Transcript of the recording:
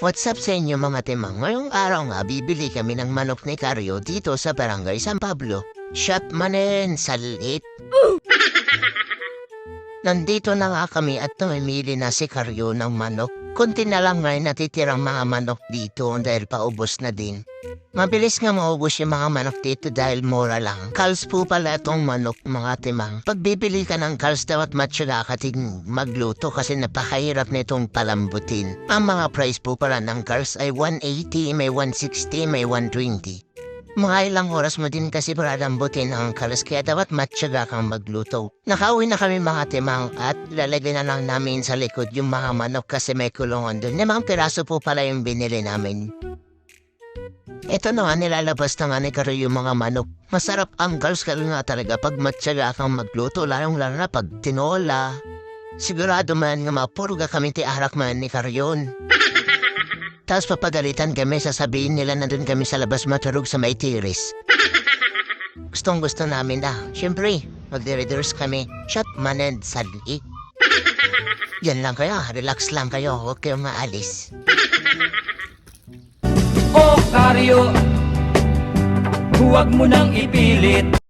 What's up sa inyo mga timang? Ngayong araw nga bibili kami ng manok ni Karyo dito sa Barangay San Pablo. Shot manen salit. Nandito na nga kami at namimili na si Karyo ng manok. Kunti na lang ngayon natitirang mga manok dito dahil paubos na din. Mabilis nga maubos yung mga manok dito dahil mura lang. Kals po pala itong manok mga timang. Pag bibili ka ng kals dapat matyaga ka ting magluto kasi napakahirap nitong palambutin. Ang mga price po pala ng kals ay 180, may 160, may 120. Mga ilang oras mo din kasi para lambutin ang kalas kaya dapat matyaga kang magluto. Nakauwi na kami mga timang at lalagyan na lang namin sa likod yung mga manok kasi may kulungan doon. Limang piraso po pala yung binili namin. Ito na nga nilalabas na nga ni Karyo yung mga manok. Masarap ang girls kalo nga talaga pag matyaga kang magluto lalong lalo na pag tinola. Sigurado man nga mapurga kami tiarak man ni Karyon. Tapos papagalitan kami, sasabihin nila na doon kami sa labas matulog sa may tiris. Gustong gusto namin na. Siyempre, magdiridors kami. Shot maned sadli. Yan lang kayo, relax lang kayo, huwag kayong maalis. O Karyo, huwag mo nang ipilit.